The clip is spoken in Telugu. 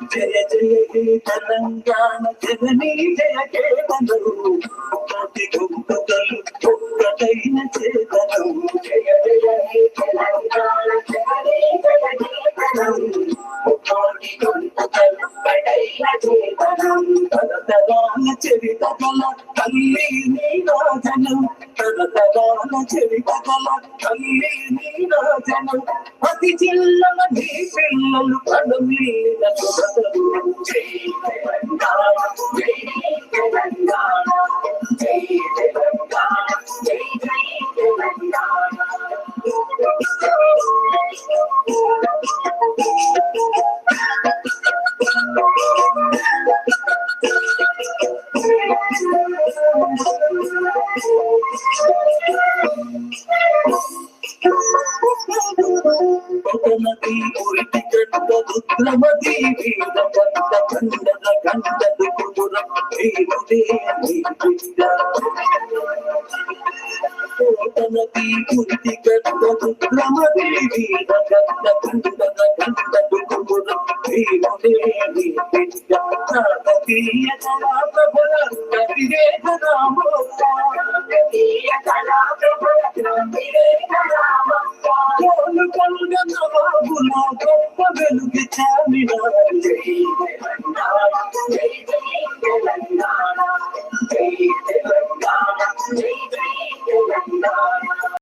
జయ జయ హే తెలంగాణ జననీ జయ కేతనం కోటి గొంతుకలు ఒక్కటైన చేతనం జయ జయ హే తెలంగాణ జననీ జయ కేతనం కోటి గొంతుకలు ఒక్కటైన చేతనం తరతరాల చరిత గల తల్లి నీరాజనం తరతరాల చరిత గల తల్లి నీరాజనం అతి చిల్లల నీ పిల్లలు కడమీద జై తెలంగాణ జై తెలంగాణ జై తెలంగాణ జై జై తెలంగాణ నది ఉరిటి గంట రుద్రమది వీర గంట గండద గండదు కుదురం వీరుడే నది ఉరిటి గంట రుద్రమది వీర గంట గండద గండదు కుదురం వీరుడే కాకతీయ కళా ప్రబల కవివేక రామో కాకతీయ కళా ప్రబల కవివేక రామో కల్గనవాగులో గొప్ప వెలుగు చాలిన జై తెలంగాణ జై జై తెలంగాణ